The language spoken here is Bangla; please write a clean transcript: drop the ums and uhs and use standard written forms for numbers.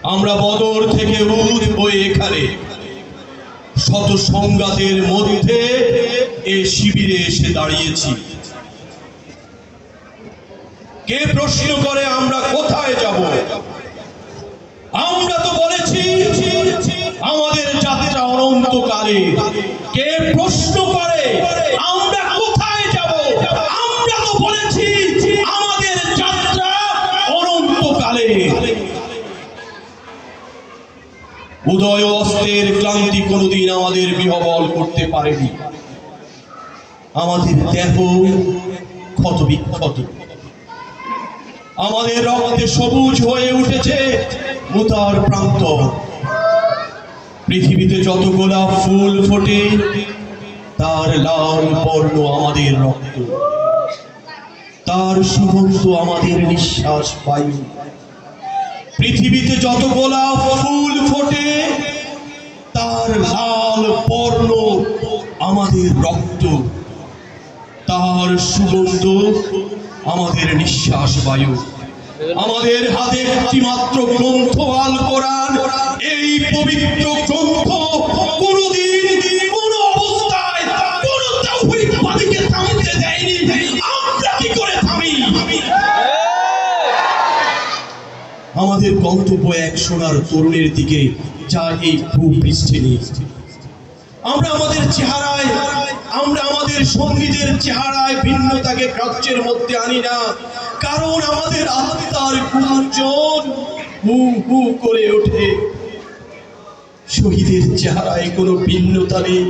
আমরা বদর থেকে উদ হয়ে এখানে শত সংঘাতের মধ্যে এ শিবিরে এসে দাঁড়িয়েছি। কে প্রশ্ন করে আমরা কোথায় যাব? আমরা তো বলেছি আমাদের যাত্রা অনন্তকালে। কে প্রশ্ন করে আমরা কোথায় যাব? আমরা তো বলেছি আমাদের যাত্রা অনন্তকালে। উদয় অস্তের ক্লান্তি কোনোদিন আমাদের বিহবল করতে পারেনি। আমাদের দেহ ক্ষত বিক্ষত, আমাদের রক্তে সবুজ হয়ে উঠেছে মুতার প্রান্ত। পৃথিবীতে যত গোলাপ ফুল ফোটে তার লাল বর্ণ আমাদের রক্ত, তার সুগন্ধ আমাদের নিঃশ্বাস বায়ু। পৃথিবীতে যত গোলাপ ফুল ফোটে তার লাল বর্ণ আমাদের রক্ত, তার সুগন্ধ আমাদের নিঃশ্বাস বায়ু। আমাদের হাতে একটি মাত্র গ্রন্থ আল কোরআন। এই পবিত্র গ্রন্থ কোনদিন কোন অবস্থায় কোন তাওহীদবাদীকে থামতে দেয়নি। আমরা কি করে থামি? আমাদের গন্তব্য এক সোনার তরুণের দিকে, যা এই ভূপৃষ্ঠে নেই। আমরা আমাদের চেহারায়, আমরা আমাদের সঙ্গীদের চেহারায় ভিন্নতাকে গ্রাহ্যের মধ্যে আনি না, কারণ আমাদের আত্মার গুঞ্জন হু হু করে ওঠে। শহীদের চেহারায় কোনো ভিন্নতা নেই।